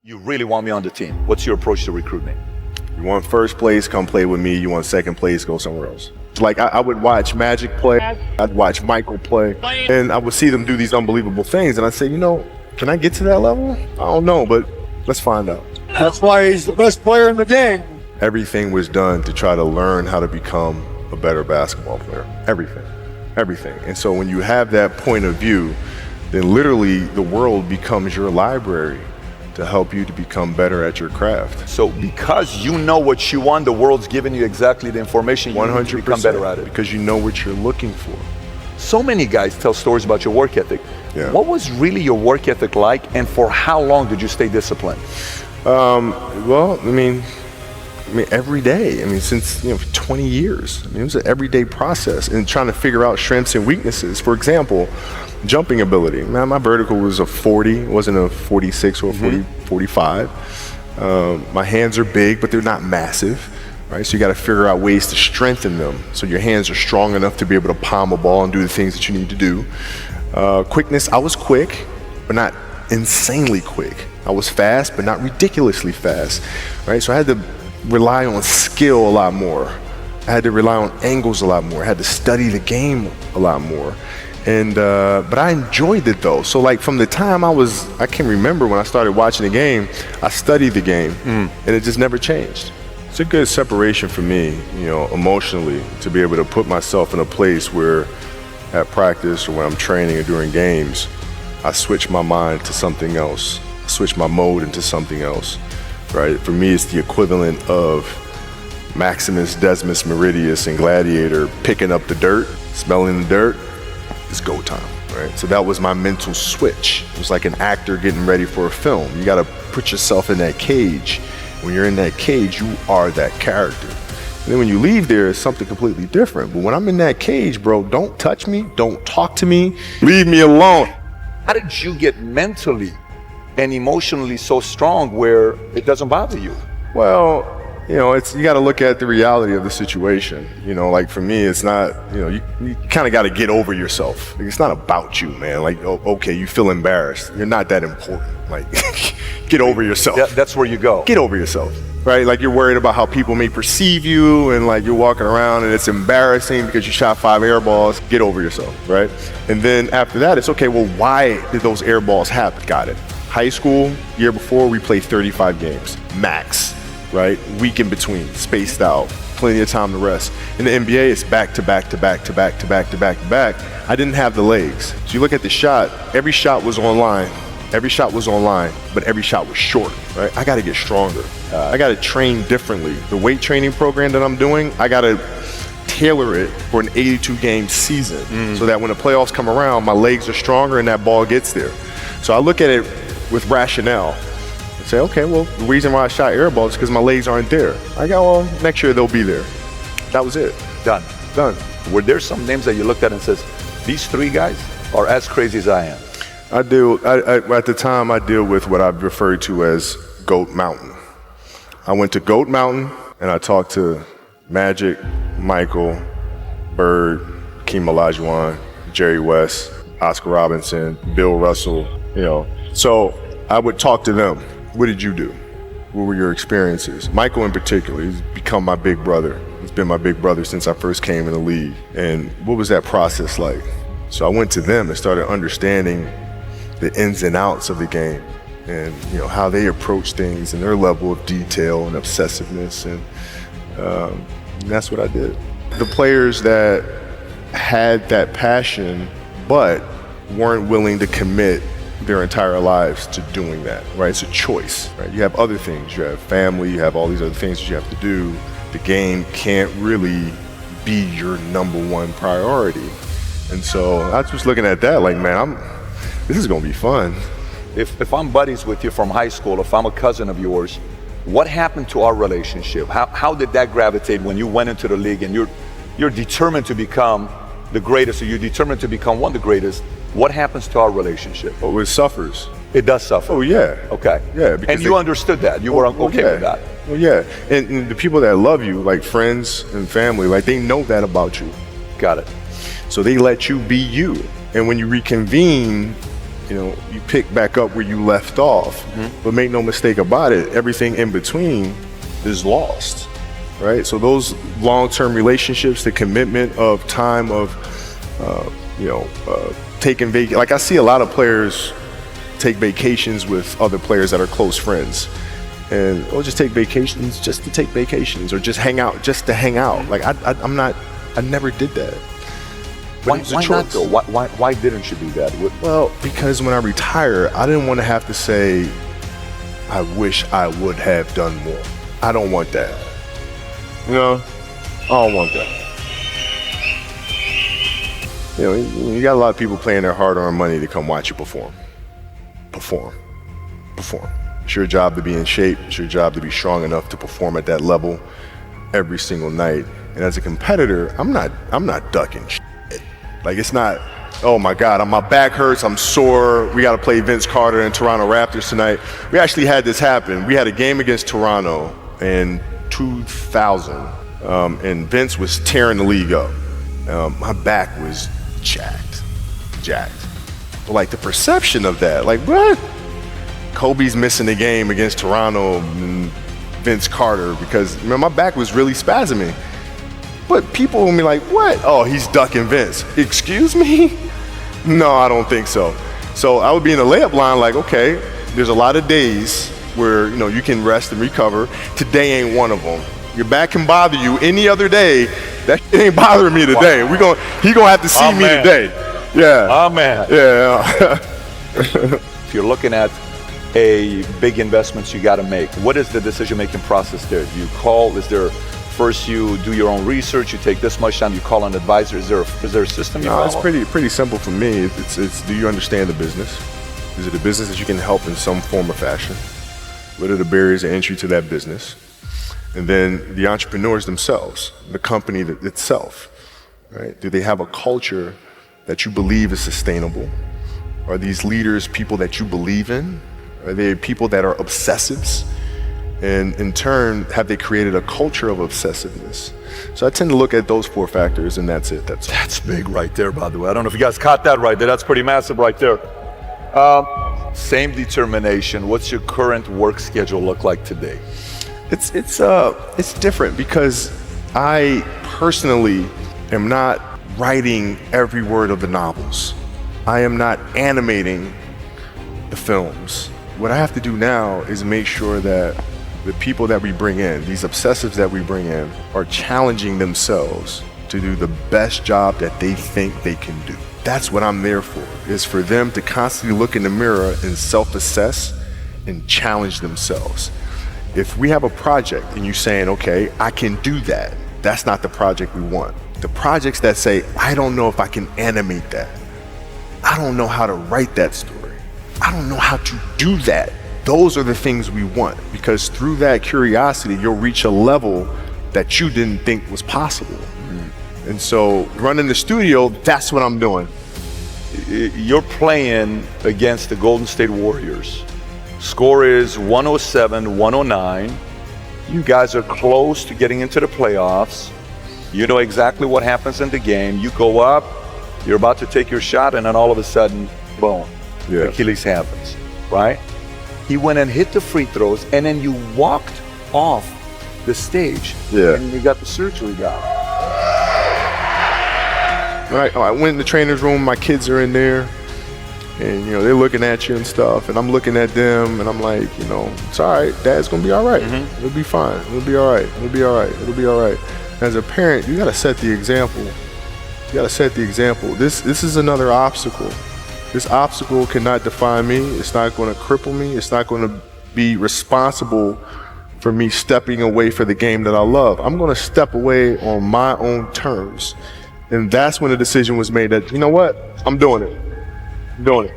You really want me on the team. What's your approach to recruitment? You want first place, come play with me. You want second place, go somewhere else. Like I would watch Magic play, I'd watch Michael play, and I would see them do these unbelievable things, and I'd say, can I get to that level? I don't know, but let's find out. That's why he's the best player in the game. Everything was done to try to learn how to become a better basketball player. Everything. And so when you have that point of view, then literally the world becomes your library to help you to become better at your craft. So because you know what you want, the world's giving you exactly the information you need to become better at it. Because you know what you're looking for. So many guys tell stories about your work ethic. Yeah. What was really your work ethic like, and for how long did you stay disciplined? Well, I mean, every day. Since 20 years. It was an everyday process and trying to figure out strengths and weaknesses. For example, jumping ability. Man, my vertical was a 40, it wasn't a 46 or a 45. My hands are big, but they're not massive, right? So you got to figure out ways to strengthen them so your hands are strong enough to be able to palm a ball and do the things that you need to do. Quickness, I was quick, but not insanely quick. I was fast, but not ridiculously fast, right? So I had to rely on skill a lot more. I had to rely on angles a lot more. I had to study the game a lot more. And but I enjoyed it though. So like from the time I can remember when I started watching the game, I studied the game and it just never changed. It's a good separation for me, emotionally, to be able to put myself in a place where at practice or when I'm training or during games, I switch my mind to something else. I switch my mode into something else, right? For me, it's the equivalent of Maximus, Decimus, Meridius, and Gladiator picking up the dirt, smelling the dirt. It's go time, right? So that was my mental switch. It was like an actor getting ready for a film. You gotta put yourself in that cage. When you're in that cage, you are that character. And then when you leave there, it's something completely different. But when I'm in that cage, bro, don't touch me, don't talk to me, leave me alone. How did you get mentally and emotionally so strong where it doesn't bother you? Well, you got to look at the reality of the situation. Like for me, it's not, you kind of got to get over yourself. Like, it's not about you, man. Like, okay, you feel embarrassed. You're not that important. Like, get over yourself. That's where you go. Get over yourself, right? Like you're worried about how people may perceive you and like you're walking around and it's embarrassing because you shot 5 air balls. Get over yourself, right? And then after that, it's okay, well, why did those air balls happen? Got it. High school, year before, we played 35 games, max. Right? Week in between, spaced out, plenty of time to rest. In the NBA, it's back to back to back to back to back to back to back. I didn't have the legs. So you look at the shot, every shot was online, but every shot was short, right? I gotta get stronger. I gotta train differently. The weight training program that I'm doing, I gotta tailor it for an 82 game season so that when the playoffs come around, my legs are stronger and that ball gets there. So I look at it with rationale. Say, okay, well, the reason why I shot air balls is because my legs aren't there. I go, well, next year they'll be there. That was it. Done. Were there some names that you looked at and says, these 3 guys are as crazy as I am? I at the time, I deal with what I've referred to as Goat Mountain. I went to Goat Mountain and I talked to Magic, Michael, Bird, Hakeem Olajuwon, Jerry West, Oscar Robinson, Bill Russell, So I would talk to them. What did you do? What were your experiences? Michael in particular, he's become my big brother. He's been my big brother since I first came in the league. And what was that process like? So I went to them and started understanding the ins and outs of the game and how they approach things and their level of detail and obsessiveness. And that's what I did. The players that had that passion but weren't willing to commit their entire lives to doing that, right? It's a choice, right? You have other things, you have family, you have all these other things that you have to do. The game can't really be your #1 priority. And so I was just looking at that like, man, this is gonna be fun. If I'm buddies with you from high school, if I'm a cousin of yours, what happened to our relationship? How did that gravitate when you went into the league and you're determined to become the greatest, or you're determined to become one of the greatest? What happens to our relationship? Oh, it suffers. It does suffer. Oh, yeah. Okay. Yeah. And you understood that. You were okay with that. Well, yeah. And the people that love you, like friends and family, like they know that about you. Got it. So they let you be you. And when you reconvene you pick back up where you left off. But make no mistake about it, everything in between is lost, right? So those long-term relationships, the commitment of time of, taking like I see a lot of players take vacations with other players that are close friends. And or just take vacations just to take vacations, or just hang out just to hang out. Like I never did that. But Why not though? Why didn't you do that? Well, because when I retire, I didn't want to have to say, I wish I would have done more. I don't want that. I don't want that. You got a lot of people paying their hard-earned money to come watch you perform. It's your job to be in shape. It's your job to be strong enough to perform at that level every single night. And as a competitor, I'm not ducking shit. Like, it's not, oh my God, my back hurts, I'm sore, we got to play Vince Carter and Toronto Raptors tonight. We actually had this happen. We had a game against Toronto in 2000, and Vince was tearing the league up. My back was jacked. But like the perception of that, like, what? Kobe's missing the game against Toronto and Vince Carter because my back was really spasming. But people will be like, what? Oh, he's ducking Vince. Excuse me? No, I don't think so. So I would be in the layup line like, okay, there's a lot of days where you can rest and recover. Today ain't one of them. Your back can bother you any other day. That shit ain't bothering me today. He gonna have to see me today. Yeah. Oh man. Yeah. If you're looking at a big investments you got to make, what is the decision-making process there? Do you call? Is there first you do your own research? You take this much time. You call an advisor. Is there a system you follow? It's pretty simple for me. It's do you understand the business? Is it a business that you can help in some form or fashion? What are the barriers of entry to that business? And then the entrepreneurs themselves, the company itself, right? Do they have a culture that you believe is sustainable? Are these leaders people that you believe in? Are they people that are obsessives? And in turn, have they created a culture of obsessiveness? So I tend to look at those 4 factors, and that's it. That's big right there, by the way. I don't know if you guys caught that right there. That's pretty massive right there. Same determination. What's your current work schedule look like today? It's different because I personally am not writing every word of the novels. I am not animating the films. What I have to do now is make sure that the people that we bring in, these obsessives that we bring in, are challenging themselves to do the best job that they think they can do. That's what I'm there for, is for them to constantly look in the mirror and self-assess and challenge themselves. If we have a project and you're saying, okay, I can do that, that's not the project we want. The projects that say, I don't know if I can animate that. I don't know how to write that story. I don't know how to do that. Those are the things we want, because through that curiosity, you'll reach a level that you didn't think was possible. And so running the studio, that's what I'm doing. You're playing against the Golden State Warriors. Score is 107-109. You guys are close to getting into the playoffs. You know exactly what happens in the game. You go up, you're about to take your shot, and then all of a sudden, boom, Achilles happens, right? He went and hit the free throws, and then you walked off the stage. Yeah. And you got the surgery done. I went in the trainer's room, my kids are in there, and they're looking at you and stuff, and I'm looking at them, and I'm like, it's all right, Dad's gonna be all right. It'll be fine. It'll be all right. It'll be all right. It'll be all right. As a parent, you gotta set the example. You gotta set the example. This is another obstacle. This obstacle cannot define me. It's not gonna cripple me. It's not gonna be responsible for me stepping away for the game that I love. I'm gonna step away on my own terms. And that's when the decision was made that, you know what? I'm doing it. I'm doing it.